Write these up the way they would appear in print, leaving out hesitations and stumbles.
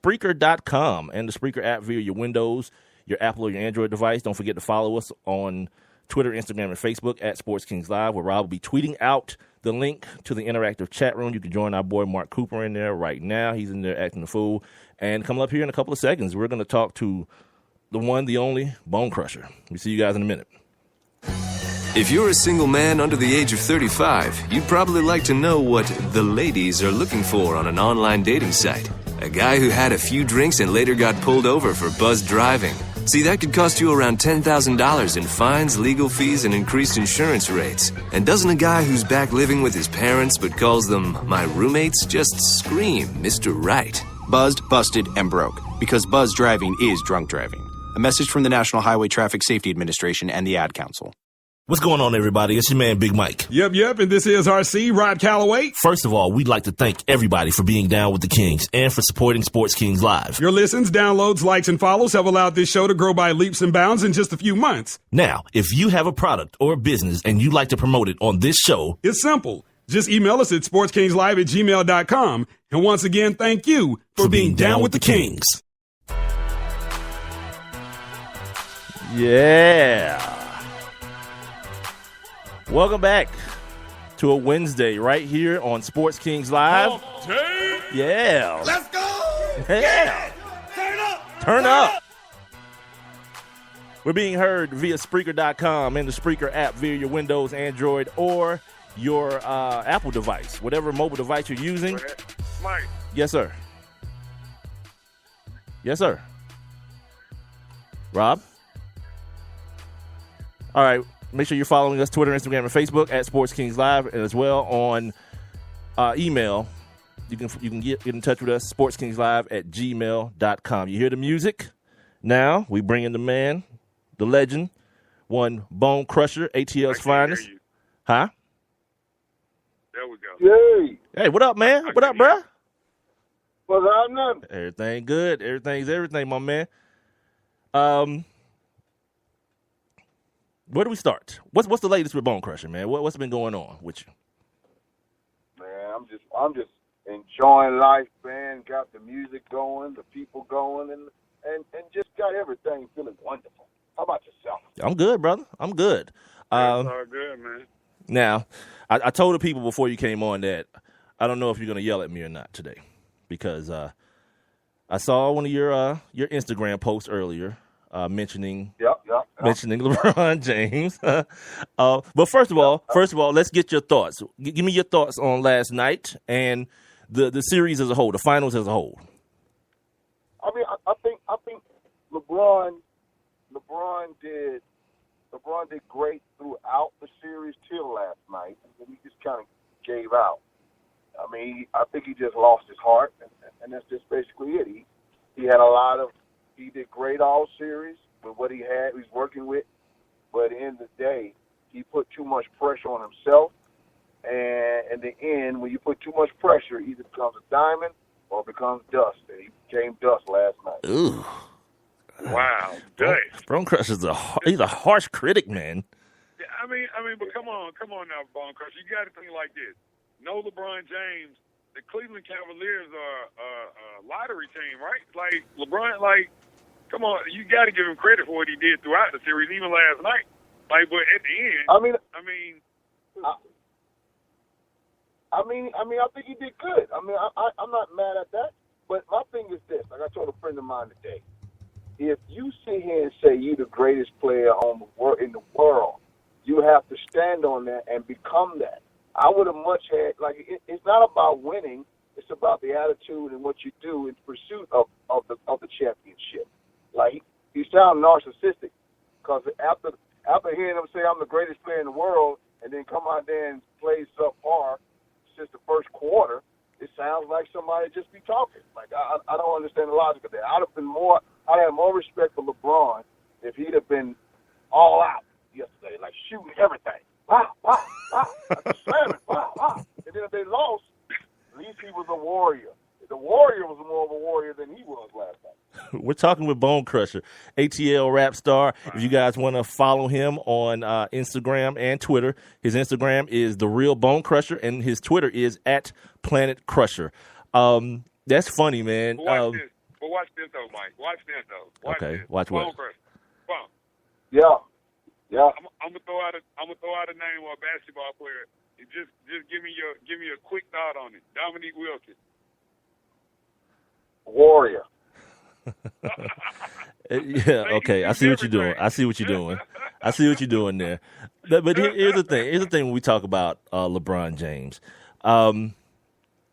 Spreaker.com and the Spreaker app via your Windows, your Apple, or your Android device. Don't forget to follow us on Twitter, Instagram, and Facebook at Sports Kings Live, where Rob will be tweeting out the link to the interactive chat room. You can join our boy Mark Cooper in there right now. He's in there acting the fool. And coming up here in a couple of seconds, we're going to talk to the one, the only, Bonecrusher. We'll see you guys in a minute. If you're a single man under the age of 35, you'd probably like to know what the ladies are looking for on an online dating site. A guy who had a few drinks and later got pulled over for buzzed driving. See, that could cost you around $10,000 in fines, legal fees, and increased insurance rates. And doesn't a guy who's back living with his parents but calls them my roommates just scream Mr. Right? Buzzed, busted, and broke. Because buzz driving is drunk driving. A message from the National Highway Traffic Safety Administration and the Ad Council. What's going on, everybody? It's your man, Big Mike. Yep, and this is RC, Rod Calloway. First of all, we'd like to thank everybody for being down with the Kings and for supporting Sports Kings Live. Your listens, downloads, likes, and follows have allowed this show to grow by leaps and bounds in just a few months. Now, if you have a product or a business and you'd like to promote it on this show, it's simple. Just email us at sportskingslive@gmail.com. And once again, thank you for being down with the Kings. Yeah. Welcome back to a Wednesday right here on Sports Kings Live. Yeah. Let's go. Yeah. Turn up. We're being heard via Spreaker.com and the Spreaker app via your Windows, Android, or your Apple device, whatever mobile device you're using. Mike. Yes, sir. Yes, sir. Rob? All right. Make sure you're following us Twitter, Instagram, and Facebook at Sports Kings Live, and as well on email. You can get in touch with us, sportskingslive@gmail.com. You hear the music? Now we bring in the man, the legend, one Bonecrusher, ATL's finest. Huh? There we go. Yay. Hey, what up, man? What up, bruh? What's happening? Everything good. Everything's everything, my man. Where do we start? What's the latest with Bonecrusher, man? What's been going on with you? Man, I'm just enjoying life, man. Got the music going, the people going, and just got everything feeling wonderful. How about yourself? I'm good, brother. I'm good. It's all good, man. Now, I told the people before you came on that I don't know if you're going to yell at me or not today because I saw one of your Instagram posts earlier mentioning LeBron James. But first of all, let's get your thoughts. Give me your thoughts on last night and the series as a whole, the finals as a whole. I mean, I think LeBron did great throughout the series till last night, and then he just kind of gave out. I mean, I think he just lost his heart, and that's just basically it. He did great all series with what he had, he's working with, but at the end of the day, he put too much pressure on himself, and in the end, when you put too much pressure, it either becomes a diamond or it becomes dust, and he became dust last night. Ooh. Wow. Bonecrusher's he's a harsh critic, man. Yeah, I mean, but come on now, Bonecrusher. You got to think like this. No LeBron James, the Cleveland Cavaliers are a lottery team, right? Like, LeBron, come on, you got to give him credit for what he did throughout the series, even last night. But at the end, I think he did good. I mean, I'm not mad at that. But my thing is this: like I told a friend of mine today, if you sit here and say you're the greatest player in the world, you have to stand on that and become that. I would have much had it's not about winning; it's about the attitude and what you do in pursuit of the championship. Like he sounds narcissistic because after hearing him say I'm the greatest player in the world and then come out there and play subpar since the first quarter, it sounds like somebody just be talking. Like I don't understand the logic of that. I'd have more respect for LeBron if he'd have been all out yesterday, like shooting everything. Wow, slamming, wow. And then if they lost, at least he was a warrior. The Warrior was more of a warrior than he was last night. We're talking with Bonecrusher, ATL rap star. If you guys want to follow him on Instagram and Twitter, his Instagram is The Real Bonecrusher, and his Twitter is @PlanetCrusher. That's funny, man. watch this though, Mike. Watch this though. Watch Okay, this. watch what? Bonecrusher. Come on. Yeah. I'm gonna throw out a name of a basketball player. Just give me a quick thought on it. Dominique Wilkins. Warrior. Yeah, okay. I see what you're doing. I see what you're doing there. But here's the thing. Here's the thing when we talk about LeBron James.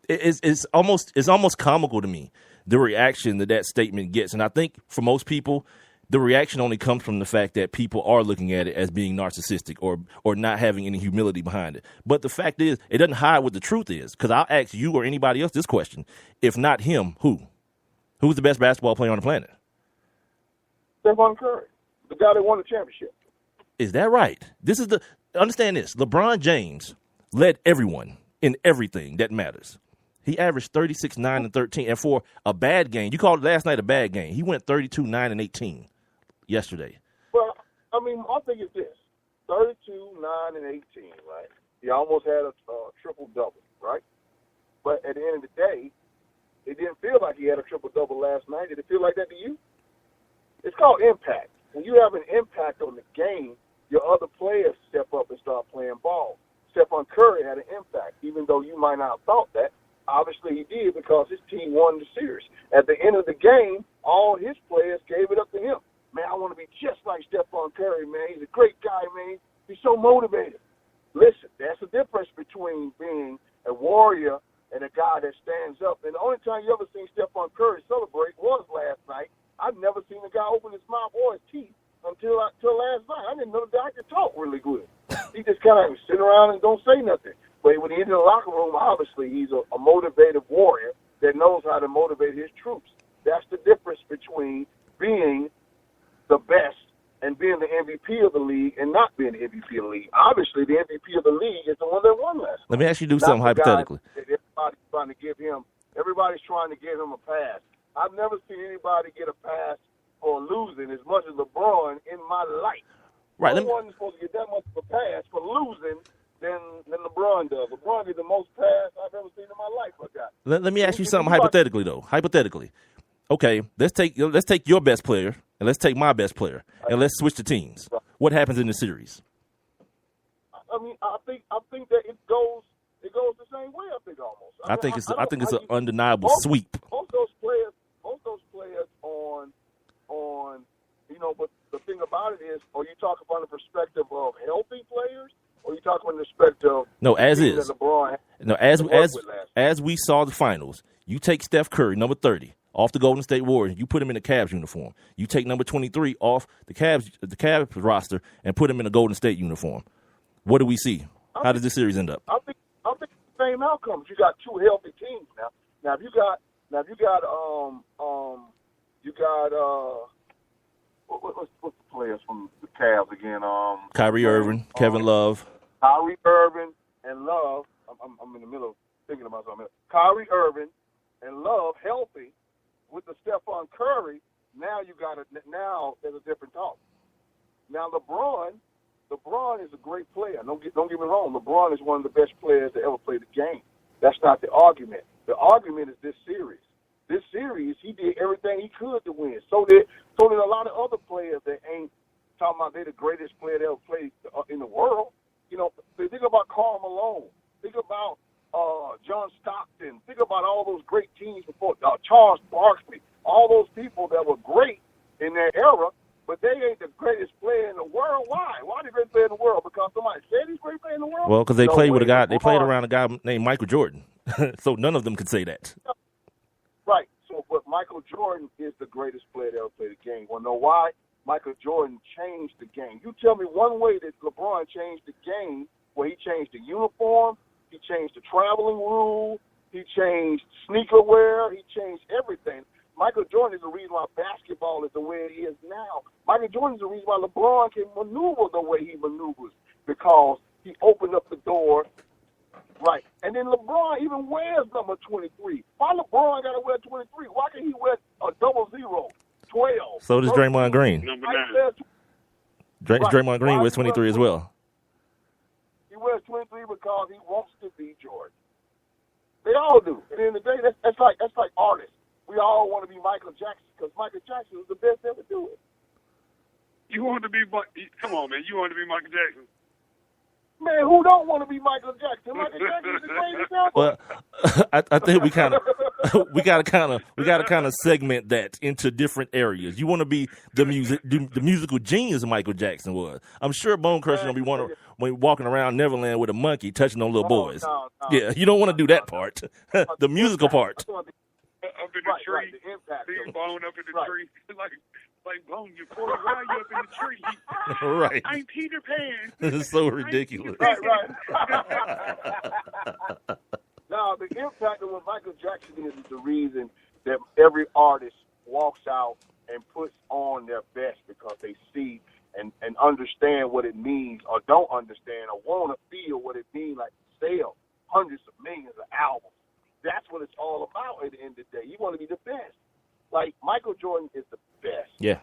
It's almost comical to me, the reaction that statement gets. And I think for most people, the reaction only comes from the fact that people are looking at it as being narcissistic or not having any humility behind it. But the fact is, it doesn't hide what the truth is. Because I'll ask you or anybody else this question. If not him, who? Who's the best basketball player on the planet? Stephen Curry, the guy that won the championship. Is that right? Understand this. LeBron James led everyone in everything that matters. He averaged 36, 9, and 13. And for a bad game, you called last night a bad game. He went 32, 9, and 18 yesterday. Well, I mean, my thing is this. 32, 9, and 18, right? He almost had a triple-double, right? But at the end of the day, it didn't feel like he had a triple-double last night. Did it feel like that to you? It's called impact. When you have an impact on the game, your other players step up and start playing ball. Stephen Curry had an impact, even though you might not have thought that. Obviously he did because his team won the series. At the end of the game, all his players gave it up to him. Man, I want to be just like Stephen Curry, man. He's a great guy, man. He's so motivated. Listen, that's the difference between being a warrior and a guy that stands up. And the only time you ever seen Stephen Curry celebrate was last night. I've never seen a guy open his mouth or his teeth until last night. I didn't know the guy could talk really good. He just kind of sit around and don't say nothing. But when he's in the locker room, obviously he's a motivated warrior that knows how to motivate his troops. That's the difference between being the best and being the MVP of the league and not being the MVP of the league. Obviously, the MVP of the league is the one that won last night. Let me ask you something hypothetically. Everybody's trying to give him a pass. I've never seen anybody get a pass for losing as much as LeBron in my life. Right. No one's supposed to get that much of a pass for losing than LeBron does. LeBron did the most pass I've ever seen in my life. Let me ask you something hypothetically, though. Hypothetically. Okay, let's take your best player and let's take my best player and let's switch the teams. What happens in the series? I mean, I think that it goes the same way. I think almost. I think it's an undeniable sweep. Most those players on but the thing about it is, are you talking from the perspective of healthy players, or are you talking from the perspective of LeBron? No, as we saw the finals, you take Steph Curry, number 30, off the Golden State Warriors, you put him in a Cavs uniform. You take number 23 off the Cavs roster and put him in a Golden State uniform. What do we see? How does this series end up? I think the same outcomes. You got two healthy teams now. Now if you got what's the players from the Cavs again? Kyrie Irving, Kevin Love. Kyrie Irving and Love. I'm in the middle of thinking about something. Kyrie Irving and Love healthy with the Stephen Curry. Now there's a different talk. Now LeBron is a great player. Don't get me wrong. LeBron is one of the best players to ever play the game. That's not the argument. The argument is this series. This series, he did everything he could to win. So did a lot of other players that ain't talking about they're the greatest player that ever played in the world. Think about Karl Malone. Think about John Stockton. Think about all those great teams before Charles Barkley. All those people that were great in their era, but they ain't the greatest player in the world. Why? Why the greatest player in the world? Because somebody said he's the greatest player in the world? Well, because they played with a guy. They played around a guy named Michael Jordan. So none of them could say that. Right. So, but Michael Jordan is the greatest player that ever played the game. Want to know why? Michael Jordan changed the game. You tell me one way that LeBron changed the game where he changed the uniform, he changed the traveling rule, he changed sneaker wear, he changed everything. Michael Jordan is the reason why basketball is the way it is now. Michael Jordan is the reason why LeBron can maneuver the way he maneuvers because he opened up the door. Right. And then LeBron even wears number 23. Why LeBron got to wear 23? Why can't he wear a 00, 12? So does Draymond Green. Number 9. Draymond Green wears 23 as well. He wears 23 because he wants to be Jordan. They all do. At the end of the day, that's like artists. we all want to be Michael Jackson because Michael Jackson was the best ever do it. You want to be? Come on, man. You want to be Michael Jackson? Man, who don't want to be Michael Jackson? Michael Jackson is the greatest ever. Well, I think we gotta kind of segment that into different areas. You want to be the musical genius Michael Jackson was. I'm sure Bonecrusher gonna be when walking around Neverland with a monkey touching on little boys. No. Yeah, you don't want to do that part, the musical part. Up in the tree, right, the impact. being blown up in the tree, like Bone, you're 40, why are you up in the tree? Right. I'm Peter Pan. This is so ridiculous. Right. No, the impact of what Michael Jackson is the reason that every artist walks out and puts on their best because they see and understand what it means or don't understand or want to feel what it means, like sell hundreds of millions of albums. That's what it's all about at the end of the day. You want to be the best. Like, Michael Jordan is the best. Yeah.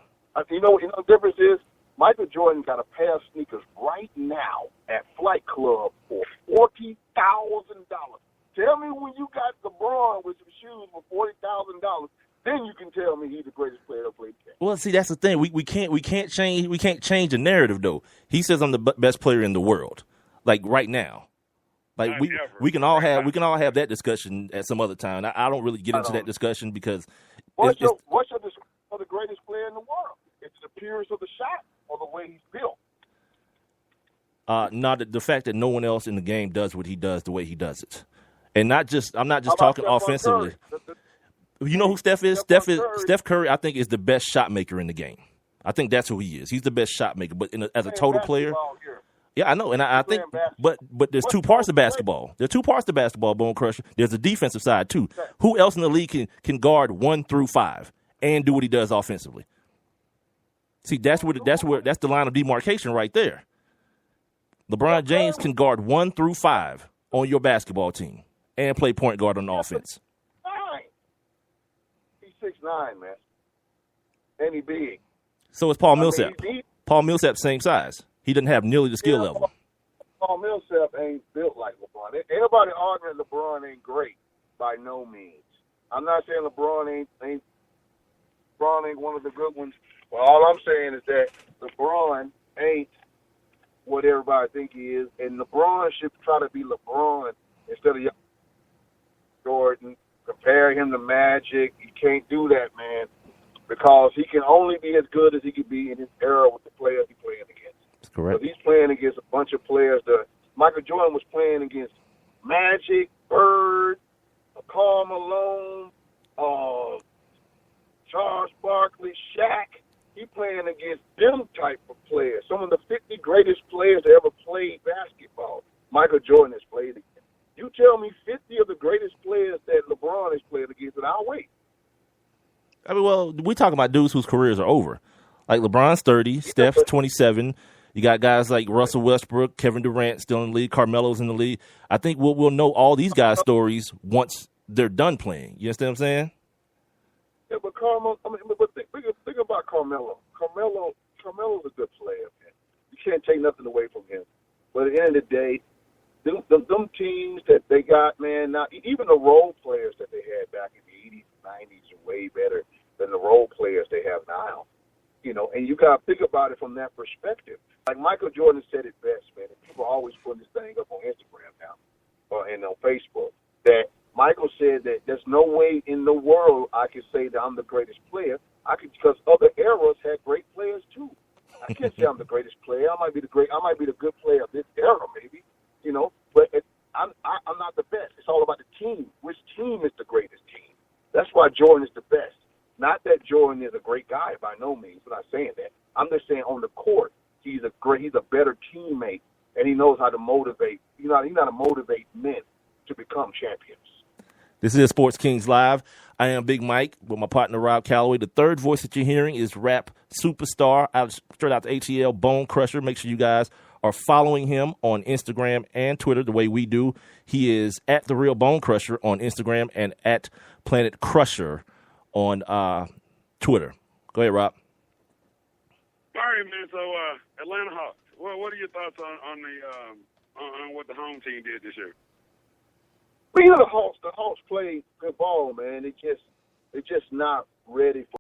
You know the difference is Michael Jordan got a pair of sneakers right now at Flight Club for $40,000. Tell me when you got LeBron with some shoes for $40,000, then you can tell me he's the greatest player to play the game. Well, see, that's the thing. We can't change the narrative though. He says I'm the best player in the world, like right now. Like we can all have that discussion at some other time. I don't really get into that discussion because what's your description of the greatest player in the world? It's the appearance of the shot or the way he's built. Not the fact that no one else in the game does what he does the way he does it, and I'm not just talking offensively. You know who Steph is? Steph Curry. I think is the best shot maker in the game. I think that's who he is. He's the best shot maker, but as a total player. Yeah, I know, and I think, but there's two parts of basketball. There are two parts to basketball, Bonecrusher. There's a defensive side too. Who else in the league can guard 1 through 5 and do what he does offensively? See, that's the line of demarcation right there. LeBron James can guard 1 through 5 on your basketball team and play point guard on offense. He's 6'9", man, and he big. So is Paul Millsap. Paul Millsap, same size. He doesn't have nearly the skill level. Paul Millsap ain't built like LeBron. Everybody arguing LeBron ain't great by no means. I'm not saying LeBron ain't one of the good ones. Well, all I'm saying is that LeBron ain't what everybody think he is, and LeBron should try to be LeBron instead of Jordan. Compare him to Magic. You can't do that, man, because he can only be as good as he could be in his era with the players he's playing against. Correct. He's playing against a bunch of players. Michael Jordan was playing against Magic, Bird, Karl Malone, Charles Barkley, Shaq. He's playing against them type of players. Some of the 50 greatest players that ever played basketball, Michael Jordan has played against. You tell me 50 of the greatest players that LeBron has played against, and I'll wait. I mean, well, we talking about dudes whose careers are over. Like LeBron's 30, Steph's 27. You got guys like Russell Westbrook, Kevin Durant still in the league, Carmelo's in the league. I think we'll know all these guys' stories once they're done playing. You understand what I'm saying? Yeah, but but think about Carmelo. Carmelo's a good player, man. You can't take nothing away from him. But at the end of the day, them teams that they got, man, now even the role players that they had back in the 80s and 90s are way better than the role players they have now. You know, and you got to think about it from that perspective. Like Michael Jordan said it best, man, and people are always putting this thing up on Instagram now and on Facebook, that Michael said that there's no way in the world I can say that I'm the greatest player. Because other eras had great players too. I can't say I'm the greatest player. I might be the good player of this era, maybe, you know, but I'm not the best. It's all about the team. Which team is the greatest team? That's why Jordan is the best. Not that Jordan is a great guy by no means. I'm not saying that. I'm just saying on the court, he's a better teammate, and he knows how to motivate. He knows how to motivate men to become champions. This is Sports Kings Live. I am Big Mike with my partner Rob Calloway. The third voice that you're hearing is rap superstar straight out the ATL, Bonecrusher. Make sure you guys are following him on Instagram and Twitter the way we do. He is at The Real Bonecrusher on Instagram and at Planet Crusher on Twitter. Go ahead, Rob. All right, man. So Atlanta Hawks. What are your thoughts on what the home team did this year? Well, you know, the Hawks played good ball, man. They They're just not ready for